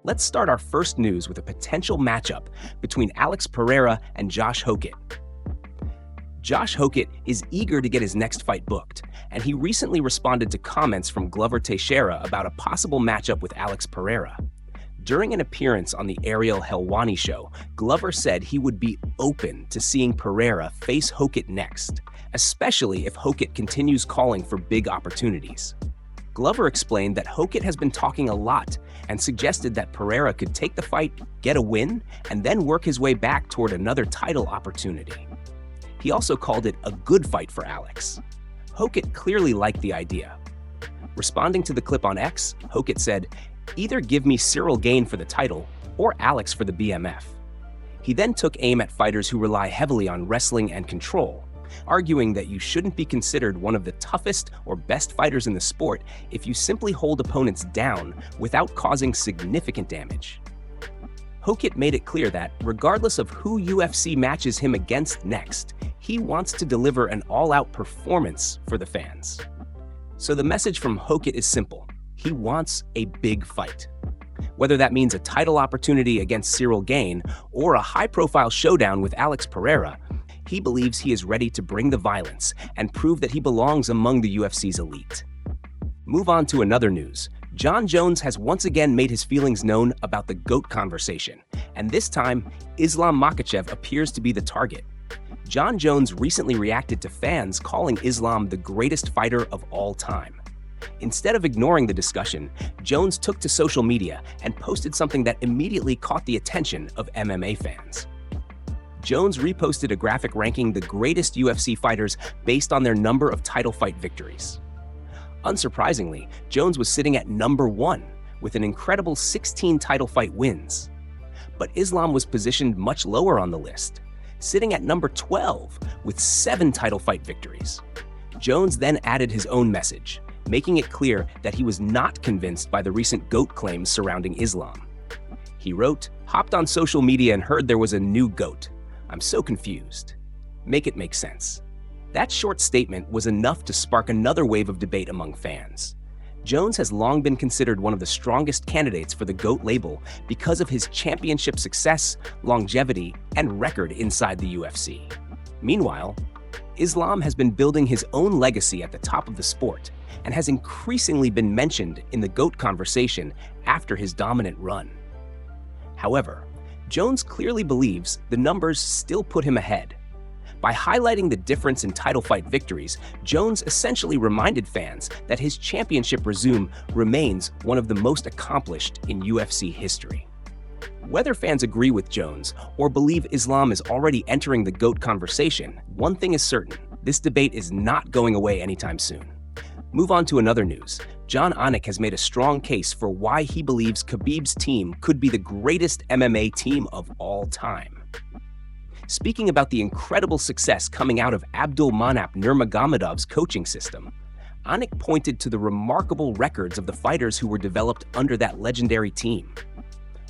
Let's start our first news with a potential matchup between Alex Pereira and Josh Hokit. Josh Hokit is eager to get his next fight booked, and he recently responded to comments from Glover Teixeira about a possible matchup with Alex Pereira. During an appearance on the Ariel Helwani show, Glover said he would be open to seeing Pereira face Hokit next, especially if Hokit continues calling for big opportunities. Glover explained that Hokit has been talking a lot and suggested that Pereira could take the fight, get a win, and then work his way back toward another title opportunity. He also called it a good fight for Alex. Hokit clearly liked the idea. Responding to the clip on X, Hokit said, "Either give me Cyril Gane for the title or Alex for the BMF." He then took aim at fighters who rely heavily on wrestling and control, arguing that you shouldn't be considered one of the toughest or best fighters in the sport if you simply hold opponents down without causing significant damage. Hokit made it clear that, regardless of who UFC matches him against next, he wants to deliver an all-out performance for the fans. So the message from Hokit is simple. He wants a big fight. Whether that means a title opportunity against Cyril Gane or a high-profile showdown with Alex Pereira, he believes he is ready to bring the violence and prove that he belongs among the UFC's elite. Move on to another news. Jon Jones has once again made his feelings known about the GOAT conversation, and this time, Islam Makhachev appears to be the target. Jon Jones recently reacted to fans calling Islam the greatest fighter of all time. Instead of ignoring the discussion, Jones took to social media and posted something that immediately caught the attention of MMA fans. Jones reposted a graphic ranking the greatest UFC fighters based on their number of title fight victories. Unsurprisingly, Jones was sitting at number 1 with an incredible 16 title fight wins. But Islam was positioned much lower on the list, sitting at number 12 with 7 title fight victories. Jones then added his own message, making it clear that he was not convinced by the recent GOAT claims surrounding Islam. He wrote, "Hopped on social media and heard there was a new GOAT. I'm so confused. Make it make sense." That short statement was enough to spark another wave of debate among fans. Jones has long been considered one of the strongest candidates for the GOAT label because of his championship success, longevity, and record inside the UFC. Meanwhile, Islam has been building his own legacy at the top of the sport and has increasingly been mentioned in the GOAT conversation after his dominant run. However, Jones clearly believes the numbers still put him ahead. By highlighting the difference in title fight victories, Jones essentially reminded fans that his championship resume remains one of the most accomplished in UFC history. Whether fans agree with Jones or believe Islam is already entering the GOAT conversation, one thing is certain: this debate is not going away anytime soon. Move on to another news. Jon Anik has made a strong case for why he believes Khabib's team could be the greatest MMA team of all time. Speaking about the incredible success coming out of Abdulmanap Nurmagomedov's coaching system, Anik pointed to the remarkable records of the fighters who were developed under that legendary team.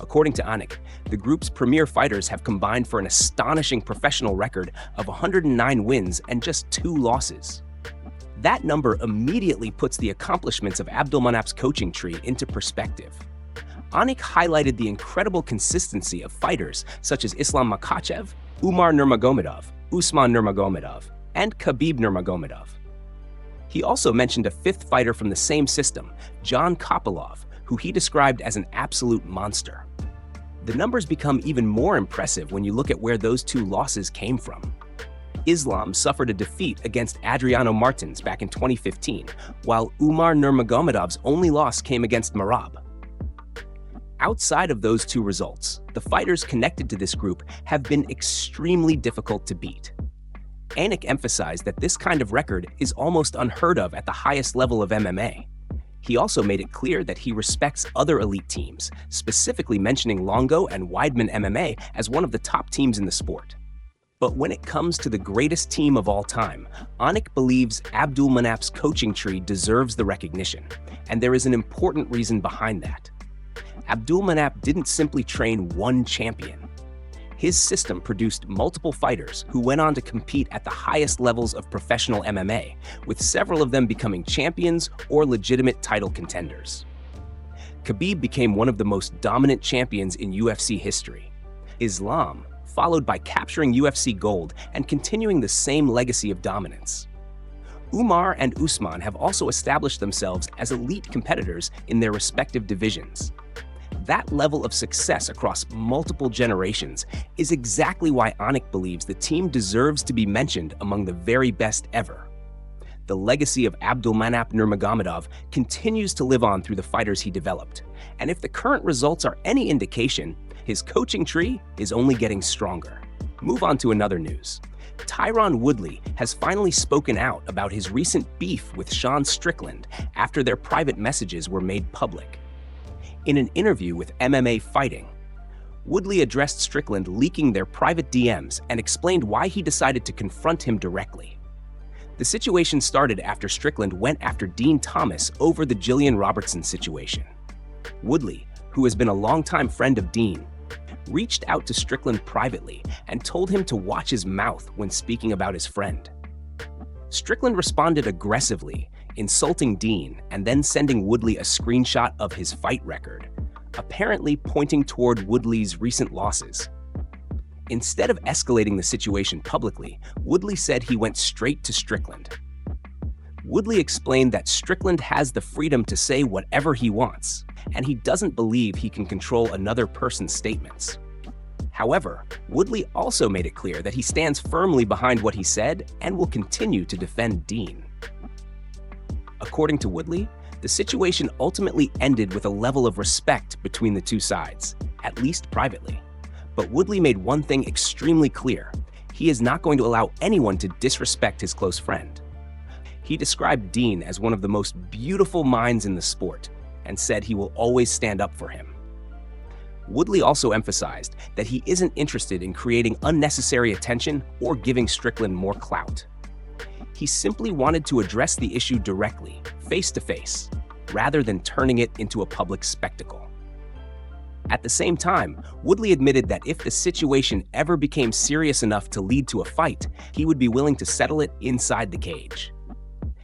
According to Anik, the group's premier fighters have combined for an astonishing professional record of 109 wins and just 2 losses. That number immediately puts the accomplishments of Abdulmanap's coaching tree into perspective. Anik highlighted the incredible consistency of fighters such as Islam Makhachev, Umar Nurmagomedov, Usman Nurmagomedov, and Khabib Nurmagomedov. He also mentioned a 5th fighter from the same system, John Kopylov, who he described as an absolute monster. The numbers become even more impressive when you look at where those 2 losses came from. Islam suffered a defeat against Adriano Martins back in 2015, while Umar Nurmagomedov's only loss came against Merab. Outside of those 2 results, the fighters connected to this group have been extremely difficult to beat. Anik emphasized that this kind of record is almost unheard of at the highest level of MMA. He also made it clear that he respects other elite teams, specifically mentioning Longo and Weidman MMA as one of the top teams in the sport. But when it comes to the greatest team of all time, Anik believes Abdulmanap's coaching tree deserves the recognition, and there is an important reason behind that. Abdulmanap didn't simply train one champion. His system produced multiple fighters who went on to compete at the highest levels of professional MMA, with several of them becoming champions or legitimate title contenders. Khabib became one of the most dominant champions in UFC history. Islam followed by capturing UFC gold and continuing the same legacy of dominance. Umar and Usman have also established themselves as elite competitors in their respective divisions. That level of success across multiple generations is exactly why Anik believes the team deserves to be mentioned among the very best ever. The legacy of Abdulmanap Nurmagomedov continues to live on through the fighters he developed, and if the current results are any indication, his coaching tree is only getting stronger. Move on to another news. Tyron Woodley has finally spoken out about his recent beef with Strickland after their private messages were made public. In an interview with MMA Fighting, Woodley addressed Strickland leaking their private DMs and explained why he decided to confront him directly. The situation started after Strickland went after Dean Thomas over the Jillian Robertson situation. Woodley, who has been a longtime friend of Dean, reached out to Strickland privately and told him to watch his mouth when speaking about his friend. Strickland responded aggressively, insulting Dean and then sending Woodley a screenshot of his fight record, apparently pointing toward Woodley's recent losses. Instead of escalating the situation publicly, Woodley said he went straight to Strickland. Woodley explained that Strickland has the freedom to say whatever he wants, and he doesn't believe he can control another person's statements. However, Woodley also made it clear that he stands firmly behind what he said and will continue to defend Dean. According to Woodley, the situation ultimately ended with a level of respect between the two sides, at least privately. But Woodley made one thing extremely clear: he is not going to allow anyone to disrespect his close friend. He described Dean as one of the most beautiful minds in the sport and said he will always stand up for him. Woodley also emphasized that he isn't interested in creating unnecessary attention or giving Strickland more clout. He simply wanted to address the issue directly, face to face, rather than turning it into a public spectacle. At the same time, Woodley admitted that if the situation ever became serious enough to lead to a fight, he would be willing to settle it inside the cage.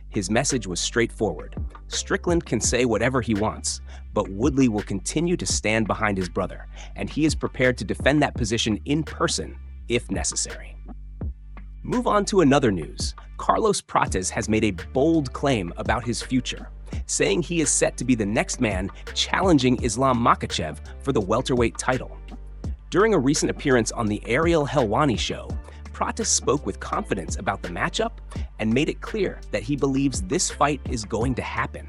His message was straightforward: Strickland can say whatever he wants, but Woodley will continue to stand behind his brother, and he is prepared to defend that position in person if necessary. Move on to another news. Carlos Prates has made a bold claim about his future, saying he is set to be the next man challenging Islam Makhachev for the welterweight title. During a recent appearance on the Ariel Helwani show, Prates spoke with confidence about the matchup and made it clear that he believes this fight is going to happen.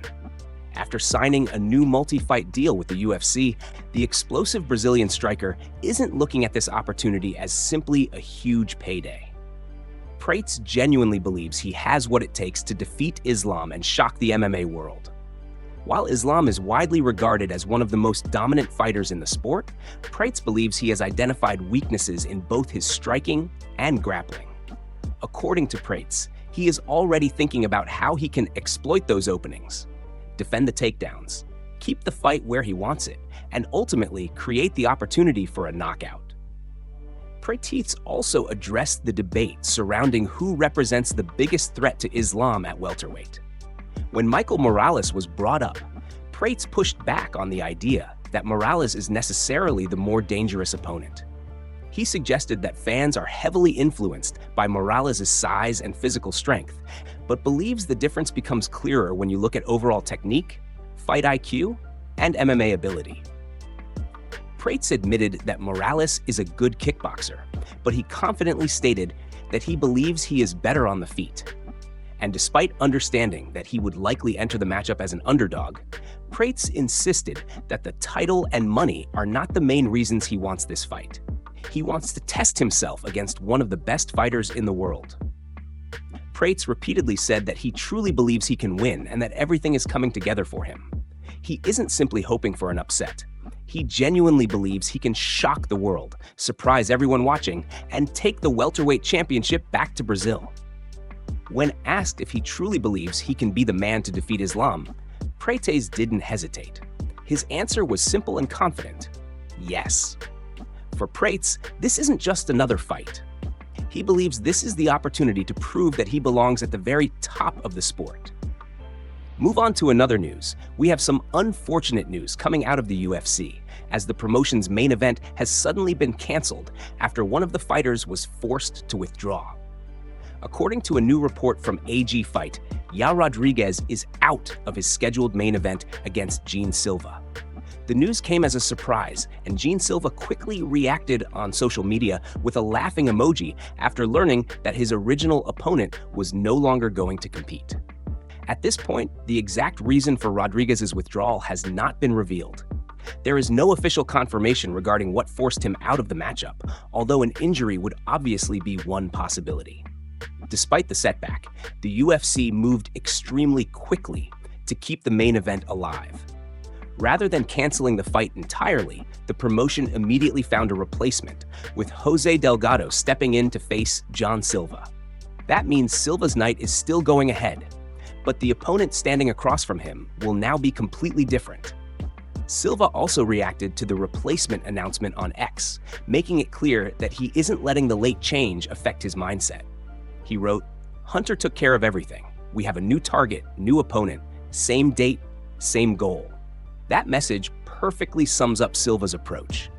After signing a new multi-fight deal with the UFC, the explosive Brazilian striker isn't looking at this opportunity as simply a huge payday. Prates genuinely believes he has what it takes to defeat Islam and shock the MMA world. While Islam is widely regarded as one of the most dominant fighters in the sport, Prates believes he has identified weaknesses in both his striking and grappling. According to Prates, he is already thinking about how he can exploit those openings, defend the takedowns, keep the fight where he wants it, and ultimately create the opportunity for a knockout. Prates also addressed the debate surrounding who represents the biggest threat to Islam at welterweight. When Michael Morales was brought up, Prates pushed back on the idea that Morales is necessarily the more dangerous opponent. He suggested that fans are heavily influenced by Morales' size and physical strength, but believes the difference becomes clearer when you look at overall technique, fight IQ, and MMA ability. Prates admitted that Morales is a good kickboxer, but he confidently stated that he believes he is better on the feet. And despite understanding that he would likely enter the matchup as an underdog, Prates insisted that the title and money are not the main reasons he wants this fight. He wants to test himself against one of the best fighters in the world. Prates repeatedly said that he truly believes he can win and that everything is coming together for him. He isn't simply hoping for an upset. He genuinely believes he can shock the world, surprise everyone watching, and take the welterweight championship back to Brazil. When asked if he truly believes he can be the man to defeat Islam, Prates didn't hesitate. His answer was simple and confident: yes. For Prates, this isn't just another fight. He believes this is the opportunity to prove that he belongs at the very top of the sport. Move on to another news. We have some unfortunate news coming out of the UFC, as the promotion's main event has suddenly been canceled after one of the fighters was forced to withdraw. According to a new report from AG Fight, Yair Rodriguez is out of his scheduled main event against Gene Silva. The news came as a surprise, and Gene Silva quickly reacted on social media with a laughing emoji after learning that his original opponent was no longer going to compete. At this point, the exact reason for Rodriguez's withdrawal has not been revealed. There is no official confirmation regarding what forced him out of the matchup, although an injury would obviously be one possibility. Despite the setback, the UFC moved extremely quickly to keep the main event alive. Rather than canceling the fight entirely, the promotion immediately found a replacement, with Jose Delgado stepping in to face John Silva. That means Silva's night is still going ahead, but the opponent standing across from him will now be completely different. Silva also reacted to the replacement announcement on X, making it clear that he isn't letting the late change affect his mindset. He wrote, "Hunter took care of everything. We have a new target, new opponent, same date, same goal." That message perfectly sums up Silva's approach.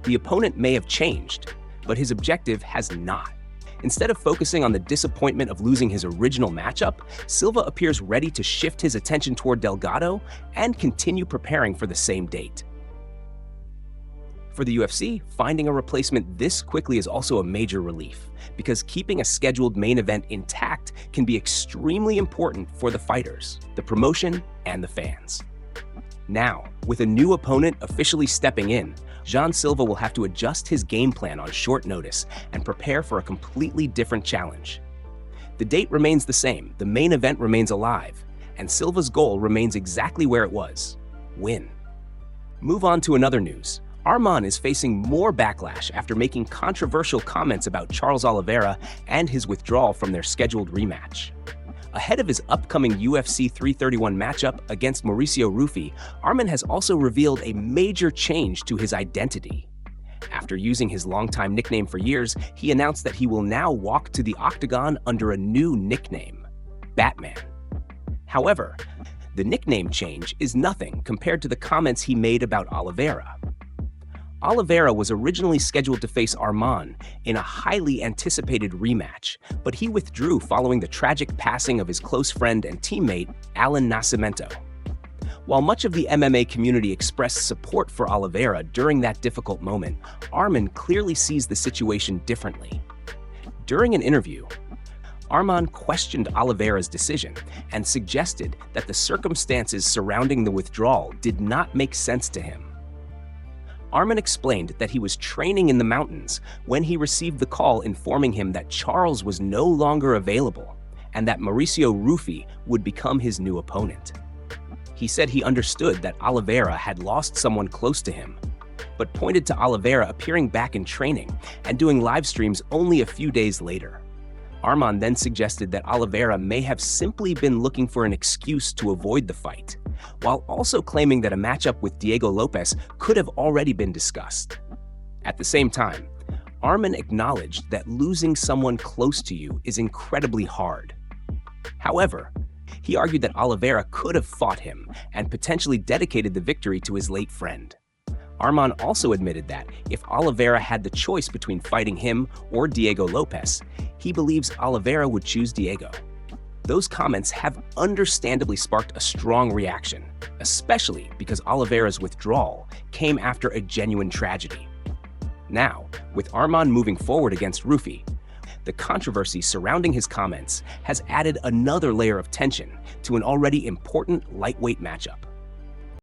The opponent may have changed, but his objective has not. Instead of focusing on the disappointment of losing his original matchup, Silva appears ready to shift his attention toward Delgado and continue preparing for the same date. For the UFC, finding a replacement this quickly is also a major relief, because keeping a scheduled main event intact can be extremely important for the fighters, the promotion, and the fans. Now, with a new opponent officially stepping in, John Silva will have to adjust his game plan on short notice and prepare for a completely different challenge. The date remains the same, the main event remains alive, and Silva's goal remains exactly where it was: win. Move on to another news. Arman is facing more backlash after making controversial comments about Charles Oliveira and his withdrawal from their scheduled rematch. Ahead of his upcoming UFC 331 matchup against Mauricio Rufy, Arman has also revealed a major change to his identity. After using his longtime nickname for years, he announced that he will now walk to the octagon under a new nickname, Batman. However, the nickname change is nothing compared to the comments he made about Oliveira. Oliveira was originally scheduled to face Arman in a highly anticipated rematch, but he withdrew following the tragic passing of his close friend and teammate, Alan Nascimento. While much of the MMA community expressed support for Oliveira during that difficult moment, Arman clearly sees the situation differently. During an interview, Arman questioned Oliveira's decision and suggested that the circumstances surrounding the withdrawal did not make sense to him. Arman explained that he was training in the mountains when he received the call informing him that Charles was no longer available and that Mauricio Rufy would become his new opponent. He said he understood that Oliveira had lost someone close to him, but pointed to Oliveira appearing back in training and doing live streams only a few days later. Arman then suggested that Oliveira may have simply been looking for an excuse to avoid the fight, while also claiming that a matchup with Diego Lopes could have already been discussed. At the same time, Arman acknowledged that losing someone close to you is incredibly hard. However, he argued that Oliveira could have fought him and potentially dedicated the victory to his late friend. Arman also admitted that if Oliveira had the choice between fighting him or Diego Lopes, he believes Oliveira would choose Diego. Those comments have understandably sparked a strong reaction, especially because Oliveira's withdrawal came after a genuine tragedy. Now, with Arman moving forward against Rufy, the controversy surrounding his comments has added another layer of tension to an already important lightweight matchup.